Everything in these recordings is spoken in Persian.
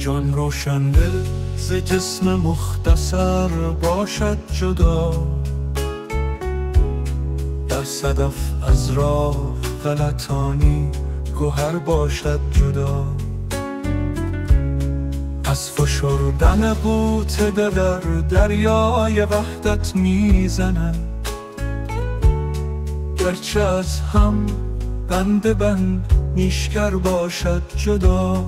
جان روشن دل ز جسم مختصر باشد جدا، در صدف از راه غلطانی گوهر باشد جدا. از فشردن غوطه در دریای وحدت میزند، گرچه از هم بند بند نیشکر باشد جدا.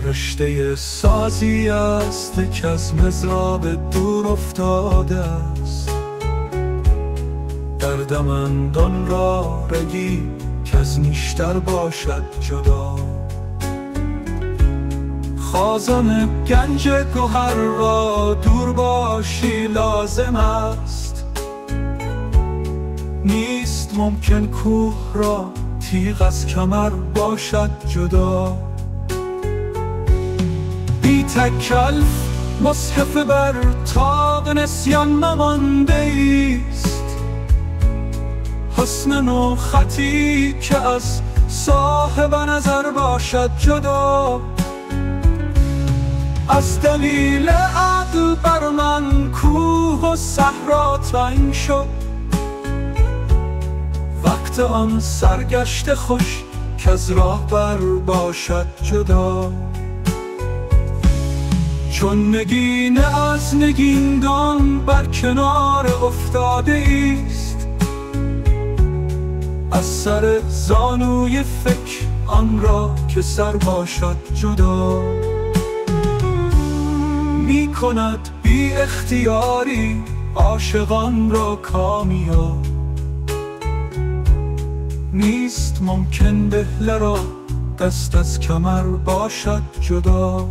رشته سازی است که از مضراب دور افتاده است، دردمندان را رگی که از نیشتر باشد جدا. خازن گنج گوهر را دور باشی لازم است، نیست ممکن کوه را تیغ از کمر باشد جدا. بی تکلف مصحف بر طاق نسیان نمانده ایست، حسن نو خطی که از صاحب نظر باشد جدا. از دلیل عدل بر من کوه و صحرا تعیین شد، وقت آن سرگشته خوش که از راهبر باشد جدا. چون نگینه از نگیندان بر کنار افتاده ایست، از سر زانوی فکر آن را که سر باشد جدا. می کند بی اختیاری عاشقان را کامیاب، نیست ممکن دهله را دست از کمر باشد جدا.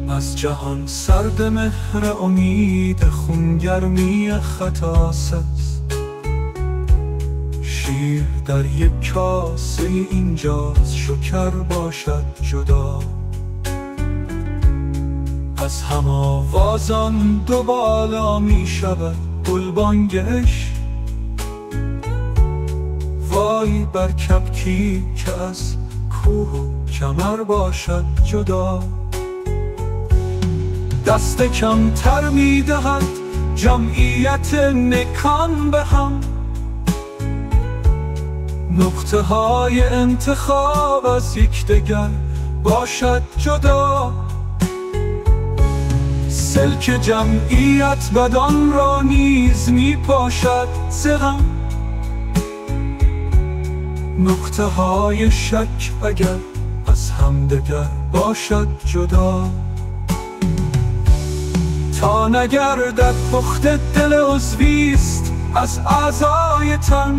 از جهان سرد مهر امید خونگرمی خطاست، شیر در یک کاسه اینجاست شکر باشد جدا. از هم آوازان دو بالا می شود گلبانگ عشق، وای بر کبکی که از کوه و کمر باشد جدا. دست کمتر می دهد جمعیت نکان به هم، نقطه های انتخاب از یکدیگر باشد جدا. سلک جمعیت بدان را نیز می پاشد ز غم، نقطه های شک اگر از همدیگر باشد جدا. تا نگردد پخته دل عضویست از اعضای تن،